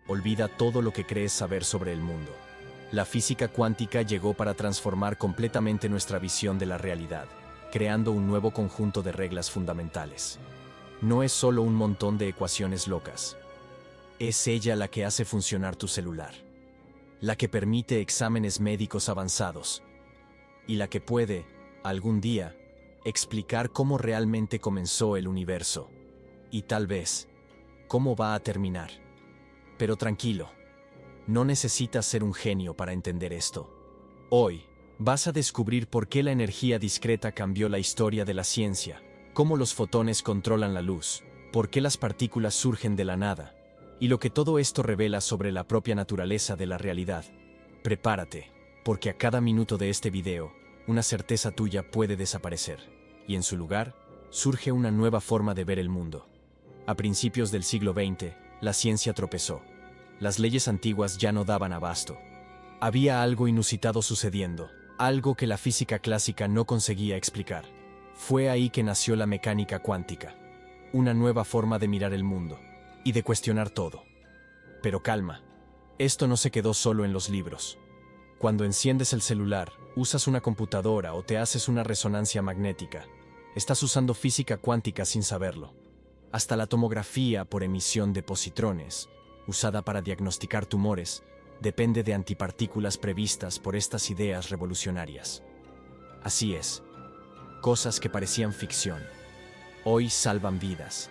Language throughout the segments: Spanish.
olvida todo lo que crees saber sobre el mundo. La física cuántica llegó para transformar completamente nuestra visión de la realidad, creando un nuevo conjunto de reglas fundamentales. No es solo un montón de ecuaciones locas. Es ella la que hace funcionar tu celular, la que permite exámenes médicos avanzados, y la que puede, algún día, explicar cómo realmente comenzó el universo, y tal vez, cómo va a terminar. Pero tranquilo, no necesitas ser un genio para entender esto. Hoy, vas a descubrir por qué la energía discreta cambió la historia de la ciencia, cómo los fotones controlan la luz, por qué las partículas surgen de la nada, y lo que todo esto revela sobre la propia naturaleza de la realidad. Prepárate, porque a cada minuto de este video, una certeza tuya puede desaparecer, y en su lugar, surge una nueva forma de ver el mundo. A principios del siglo XX, la ciencia tropezó. Las leyes antiguas ya no daban abasto. Había algo inusitado sucediendo, algo que la física clásica no conseguía explicar. Fue ahí que nació la mecánica cuántica, una nueva forma de mirar el mundo y de cuestionar todo. Pero calma, esto no se quedó solo en los libros. Cuando enciendes el celular, usas una computadora o te haces una resonancia magnética, estás usando física cuántica sin saberlo. Hasta la tomografía por emisión de positrones, usada para diagnosticar tumores, depende de antipartículas previstas por estas ideas revolucionarias. Así es, cosas que parecían ficción, hoy salvan vidas.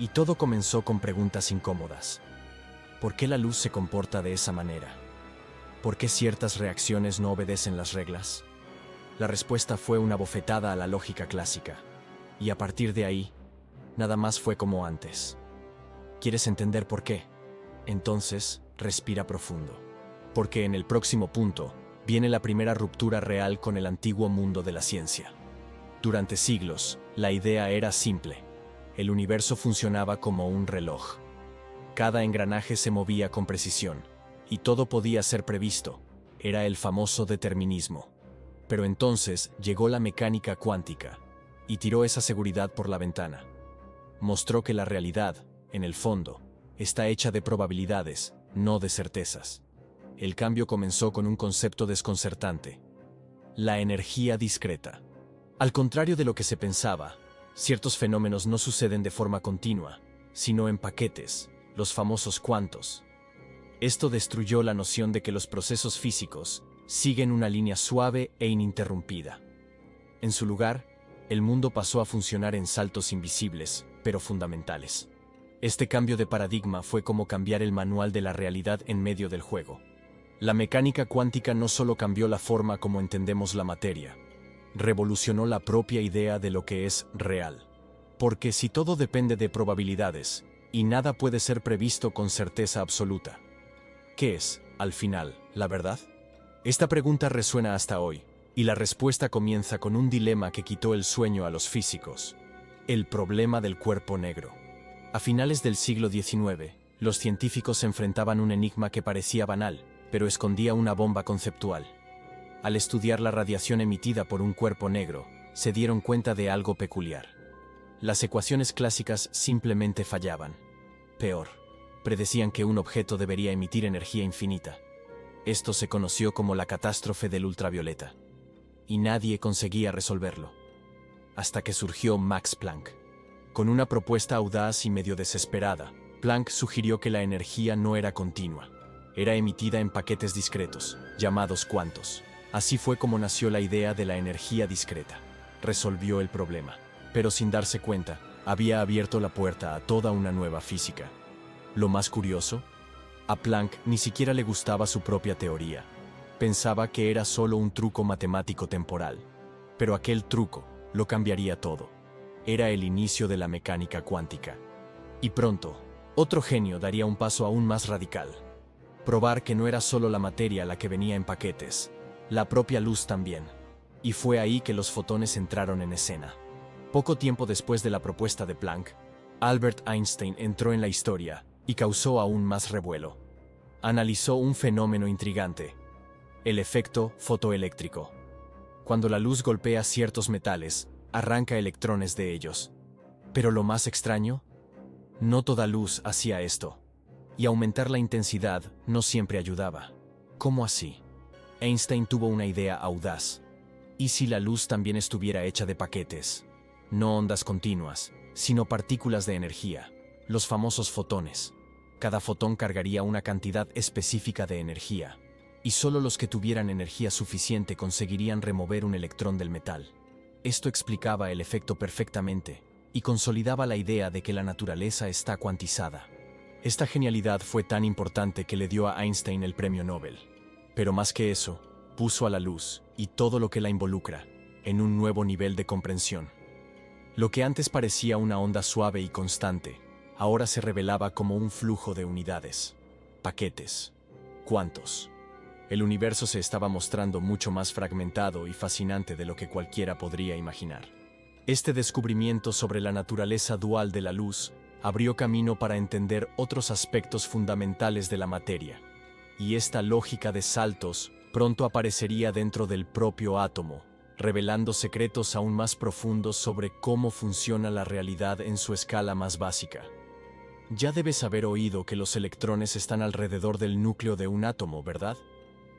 Y todo comenzó con preguntas incómodas. ¿Por qué la luz se comporta de esa manera? ¿Por qué ciertas reacciones no obedecen las reglas? La respuesta fue una bofetada a la lógica clásica. Y a partir de ahí, nada más fue como antes. ¿Quieres entender por qué? Entonces, respira profundo. Porque en el próximo punto, viene la primera ruptura real con el antiguo mundo de la ciencia. Durante siglos, la idea era simple. El universo funcionaba como un reloj. Cada engranaje se movía con precisión, y todo podía ser previsto. Era el famoso determinismo. Pero entonces llegó la mecánica cuántica, y tiró esa seguridad por la ventana. Mostró que la realidad, en el fondo, está hecha de probabilidades, no de certezas. El cambio comenzó con un concepto desconcertante: la energía discreta. Al contrario de lo que se pensaba, ciertos fenómenos no suceden de forma continua, sino en paquetes, los famosos cuantos. Esto destruyó la noción de que los procesos físicos siguen una línea suave e ininterrumpida. En su lugar, el mundo pasó a funcionar en saltos invisibles, pero fundamentales. Este cambio de paradigma fue como cambiar el manual de la realidad en medio del juego. La mecánica cuántica no solo cambió la forma como entendemos la materia, revolucionó la propia idea de lo que es real. Porque si todo depende de probabilidades, y nada puede ser previsto con certeza absoluta, ¿qué es, al final, la verdad? Esta pregunta resuena hasta hoy, y la respuesta comienza con un dilema que quitó el sueño a los físicos: el problema del cuerpo negro. A finales del siglo XIX, los científicos enfrentaban un enigma que parecía banal, pero escondía una bomba conceptual. Al estudiar la radiación emitida por un cuerpo negro, se dieron cuenta de algo peculiar. Las ecuaciones clásicas simplemente fallaban. Peor, predecían que un objeto debería emitir energía infinita. Esto se conoció como la catástrofe del ultravioleta. Y nadie conseguía resolverlo. Hasta que surgió Max Planck. Con una propuesta audaz y medio desesperada, Planck sugirió que la energía no era continua. Era emitida en paquetes discretos, llamados cuantos. Así fue como nació la idea de la energía discreta. Resolvió el problema, pero sin darse cuenta, había abierto la puerta a toda una nueva física. Lo más curioso, a Planck ni siquiera le gustaba su propia teoría. Pensaba que era solo un truco matemático temporal. Pero aquel truco lo cambiaría todo. Era el inicio de la mecánica cuántica. Y pronto, otro genio daría un paso aún más radical. Probar que no era solo la materia la que venía en paquetes, la propia luz también. Y fue ahí que los fotones entraron en escena. Poco tiempo después de la propuesta de Planck, Albert Einstein entró en la historia y causó aún más revuelo. Analizó un fenómeno intrigante: el efecto fotoeléctrico. Cuando la luz golpea ciertos metales, arranca electrones de ellos. Pero lo más extraño, no toda luz hacía esto. Y aumentar la intensidad no siempre ayudaba. ¿Cómo así? Einstein tuvo una idea audaz. ¿Y si la luz también estuviera hecha de paquetes? No ondas continuas, sino partículas de energía, los famosos fotones. Cada fotón cargaría una cantidad específica de energía, y solo los que tuvieran energía suficiente conseguirían remover un electrón del metal. Esto explicaba el efecto perfectamente, y consolidaba la idea de que la naturaleza está cuantizada. Esta genialidad fue tan importante que le dio a Einstein el premio Nobel. Pero más que eso, puso a la luz, y todo lo que la involucra, en un nuevo nivel de comprensión. Lo que antes parecía una onda suave y constante, ahora se revelaba como un flujo de unidades, paquetes, cuantos. El universo se estaba mostrando mucho más fragmentado y fascinante de lo que cualquiera podría imaginar. Este descubrimiento sobre la naturaleza dual de la luz abrió camino para entender otros aspectos fundamentales de la materia, y esta lógica de saltos pronto aparecería dentro del propio átomo, revelando secretos aún más profundos sobre cómo funciona la realidad en su escala más básica. Ya debes haber oído que los electrones están alrededor del núcleo de un átomo, ¿verdad?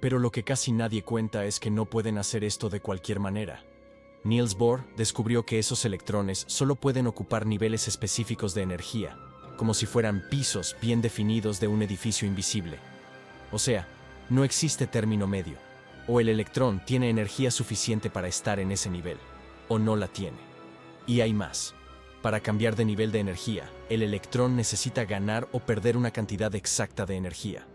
Pero lo que casi nadie cuenta es que no pueden hacer esto de cualquier manera. Niels Bohr descubrió que esos electrones solo pueden ocupar niveles específicos de energía, como si fueran pisos bien definidos de un edificio invisible. O sea, no existe término medio. O el electrón tiene energía suficiente para estar en ese nivel, o no la tiene. Y hay más. Para cambiar de nivel de energía, el electrón necesita ganar o perder una cantidad exacta de energía.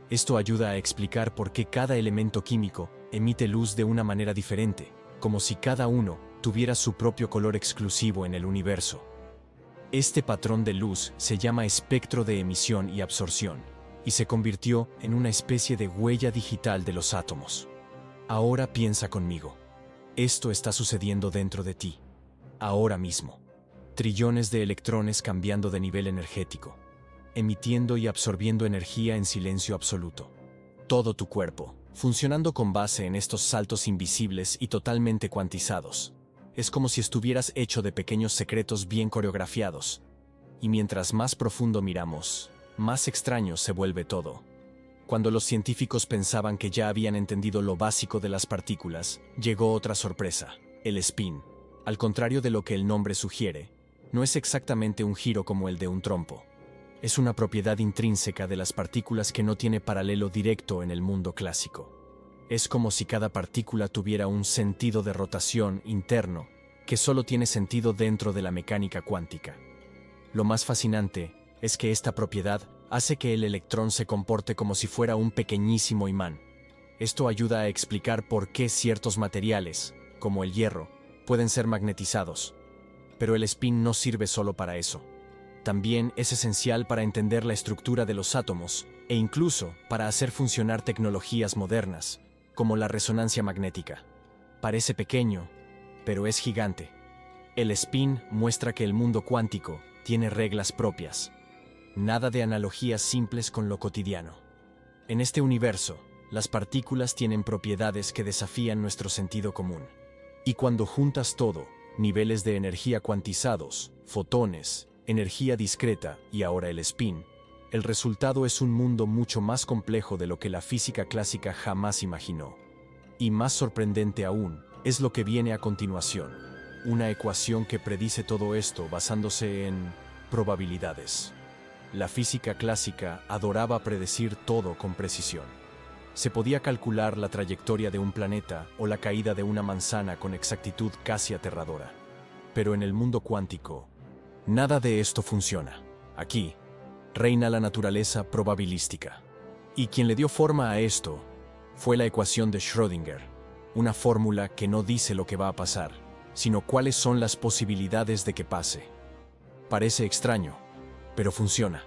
Esto ayuda a explicar por qué cada elemento químico emite luz de una manera diferente, como si cada uno tuviera su propio color exclusivo en el universo. Este patrón de luz se llama espectro de emisión y absorción, y se convirtió en una especie de huella digital de los átomos. Ahora piensa conmigo. Esto está sucediendo dentro de ti, ahora mismo. Trillones de electrones cambiando de nivel energético, emitiendo y absorbiendo energía en silencio absoluto. Todo tu cuerpo, funcionando con base en estos saltos invisibles y totalmente cuantizados. Es como si estuvieras hecho de pequeños secretos bien coreografiados. Y mientras más profundo miramos, más extraño se vuelve todo. Cuando los científicos pensaban que ya habían entendido lo básico de las partículas, llegó otra sorpresa, el spin. Al contrario de lo que el nombre sugiere, no es exactamente un giro como el de un trompo. Es una propiedad intrínseca de las partículas que no tiene paralelo directo en el mundo clásico. Es como si cada partícula tuviera un sentido de rotación interno que solo tiene sentido dentro de la mecánica cuántica. Lo más fascinante es que esta propiedad hace que el electrón se comporte como si fuera un pequeñísimo imán. Esto ayuda a explicar por qué ciertos materiales, como el hierro, pueden ser magnetizados. Pero el spin no sirve solo para eso. También es esencial para entender la estructura de los átomos e incluso para hacer funcionar tecnologías modernas, como la resonancia magnética. Parece pequeño, pero es gigante. El spin muestra que el mundo cuántico tiene reglas propias. Nada de analogías simples con lo cotidiano. En este universo, las partículas tienen propiedades que desafían nuestro sentido común. Y cuando juntas todo, niveles de energía cuantizados, fotones, energía discreta y ahora el spin, el resultado es un mundo mucho más complejo de lo que la física clásica jamás imaginó. Y más sorprendente aún es lo que viene a continuación, una ecuación que predice todo esto basándose en probabilidades. La física clásica adoraba predecir todo con precisión. Se podía calcular la trayectoria de un planeta o la caída de una manzana con exactitud casi aterradora. Pero en el mundo cuántico, nada de esto funciona. Aquí, reina la naturaleza probabilística. Y quien le dio forma a esto fue la ecuación de Schrödinger, una fórmula que no dice lo que va a pasar, sino cuáles son las posibilidades de que pase. Parece extraño, pero funciona.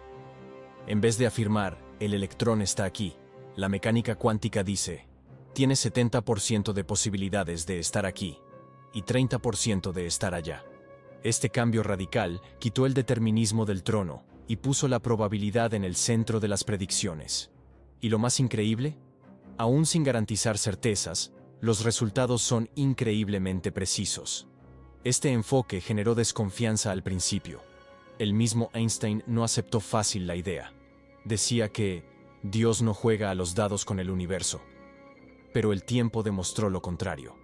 En vez de afirmar, el electrón está aquí, la mecánica cuántica dice, tiene 70% de posibilidades de estar aquí y 30% de estar allá. Este cambio radical quitó el determinismo del trono y puso la probabilidad en el centro de las predicciones. Y lo más increíble, aún sin garantizar certezas, los resultados son increíblemente precisos. Este enfoque generó desconfianza al principio. El mismo Einstein no aceptó fácil la idea. Decía que Dios no juega a los dados con el universo. Pero el tiempo demostró lo contrario.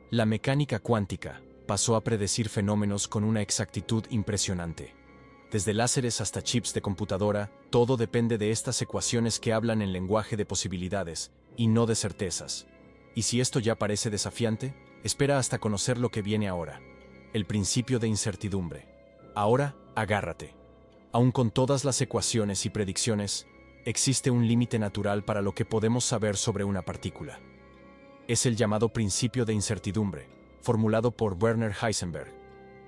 La mecánica cuántica pasó a predecir fenómenos con una exactitud impresionante. Desde láseres hasta chips de computadora, todo depende de estas ecuaciones que hablan en lenguaje de posibilidades y no de certezas. Y si esto ya parece desafiante, espera hasta conocer lo que viene ahora. El principio de incertidumbre. Ahora, agárrate. Aun con todas las ecuaciones y predicciones, existe un límite natural para lo que podemos saber sobre una partícula. Es el llamado principio de incertidumbre, formulado por Werner Heisenberg.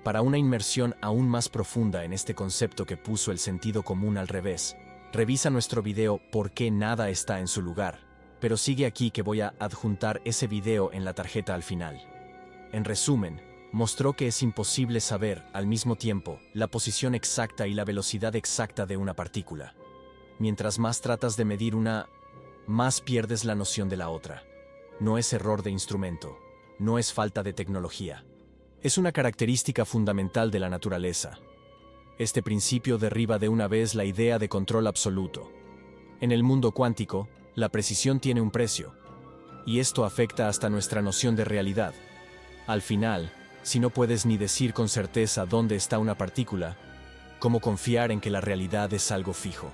Para una inmersión aún más profunda en este concepto que puso el sentido común al revés, revisa nuestro video ¿Por qué nada está en su lugar? Pero sigue aquí que voy a adjuntar ese video en la tarjeta al final. En resumen, mostró que es imposible saber, al mismo tiempo, la posición exacta y la velocidad exacta de una partícula. Mientras más tratas de medir una, más pierdes la noción de la otra. No es error de instrumento, no es falta de tecnología. Es una característica fundamental de la naturaleza. Este principio derriba de una vez la idea de control absoluto. En el mundo cuántico, la precisión tiene un precio, y esto afecta hasta nuestra noción de realidad. Al final, si no puedes ni decir con certeza dónde está una partícula, ¿cómo confiar en que la realidad es algo fijo?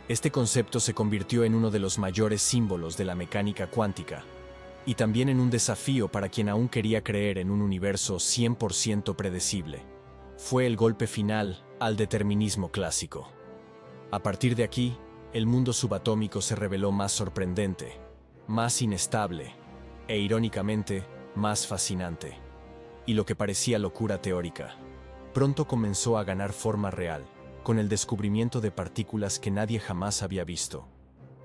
Este concepto se convirtió en uno de los mayores símbolos de la mecánica cuántica, y también en un desafío para quien aún quería creer en un universo 100% predecible. Fue el golpe final al determinismo clásico. A partir de aquí, el mundo subatómico se reveló más sorprendente, más inestable e, irónicamente, más fascinante. Y lo que parecía locura teórica, pronto comenzó a ganar forma real, con el descubrimiento de partículas que nadie jamás había visto.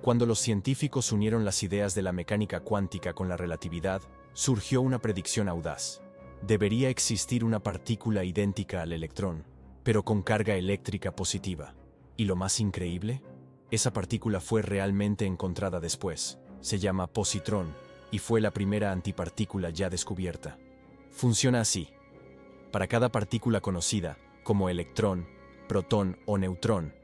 Cuando los científicos unieron las ideas de la mecánica cuántica con la relatividad, surgió una predicción audaz. Debería existir una partícula idéntica al electrón, pero con carga eléctrica positiva. ¿Y lo más increíble? Esa partícula fue realmente encontrada después. Se llama positrón, y fue la primera antipartícula ya descubierta. Funciona así. Para cada partícula conocida, como electrón, protón o neutrón,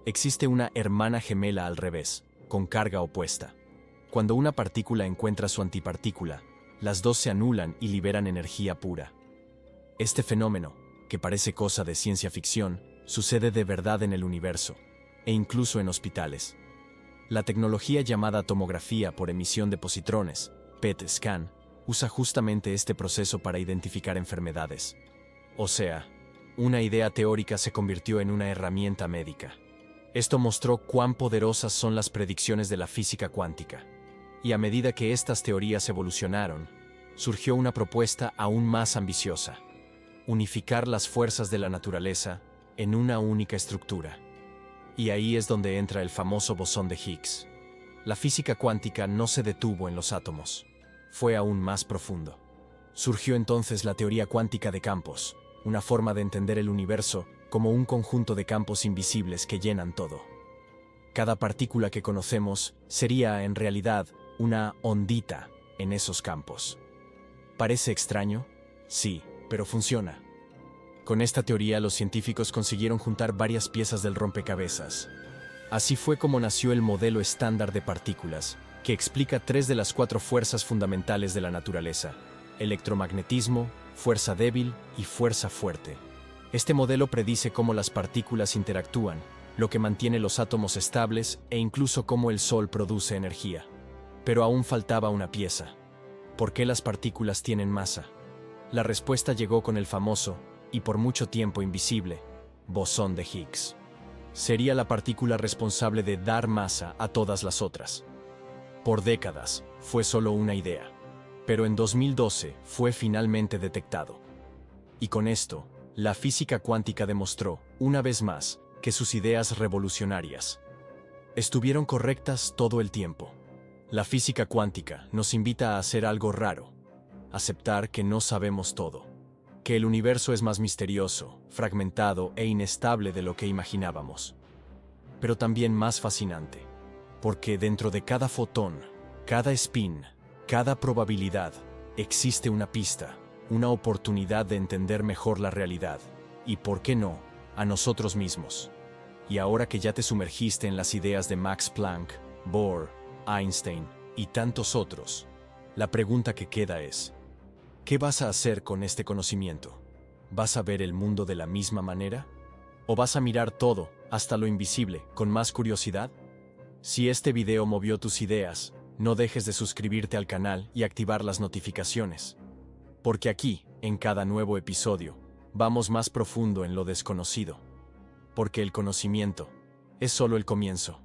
existe una hermana gemela al revés, con carga opuesta. Cuando una partícula encuentra su antipartícula, las dos se anulan y liberan energía pura. Este fenómeno, que parece cosa de ciencia ficción, sucede de verdad en el universo, e incluso en hospitales. La tecnología llamada tomografía por emisión de positrones, PET scan, usa justamente este proceso para identificar enfermedades. O sea, una idea teórica se convirtió en una herramienta médica. Esto mostró cuán poderosas son las predicciones de la física cuántica. Y a medida que estas teorías evolucionaron, surgió una propuesta aún más ambiciosa: unificar las fuerzas de la naturaleza en una única estructura. Y ahí es donde entra el famoso bosón de Higgs. La física cuántica no se detuvo en los átomos, fue aún más profundo. Surgió entonces la teoría cuántica de campos, una forma de entender el universo como un conjunto de campos invisibles que llenan todo. Cada partícula que conocemos sería, en realidad, una ondita en esos campos. ¿Parece extraño? Sí, pero funciona. Con esta teoría, los científicos consiguieron juntar varias piezas del rompecabezas. Así fue como nació el modelo estándar de partículas, que explica 3 de las 4 fuerzas fundamentales de la naturaleza: electromagnetismo, fuerza débil y fuerza fuerte. Este modelo predice cómo las partículas interactúan, lo que mantiene los átomos estables e incluso cómo el Sol produce energía. Pero aún faltaba una pieza. ¿Por qué las partículas tienen masa? La respuesta llegó con el famoso, y por mucho tiempo invisible, bosón de Higgs. Sería la partícula responsable de dar masa a todas las otras. Por décadas, fue solo una idea. Pero en 2012 fue finalmente detectado. Y con esto, la física cuántica demostró, una vez más, que sus ideas revolucionarias estuvieron correctas todo el tiempo. La física cuántica nos invita a hacer algo raro: aceptar que no sabemos todo, que el universo es más misterioso, fragmentado e inestable de lo que imaginábamos. Pero también más fascinante, porque dentro de cada fotón, cada spin, cada probabilidad, existe una pista, una oportunidad de entender mejor la realidad, y, ¿por qué no?, a nosotros mismos. Y ahora que ya te sumergiste en las ideas de Max Planck, Bohr, Einstein y tantos otros, la pregunta que queda es, ¿qué vas a hacer con este conocimiento? ¿Vas a ver el mundo de la misma manera? ¿O vas a mirar todo, hasta lo invisible, con más curiosidad? Si este video movió tus ideas, no dejes de suscribirte al canal y activar las notificaciones. Porque aquí, en cada nuevo episodio, vamos más profundo en lo desconocido. Porque el conocimiento es solo el comienzo.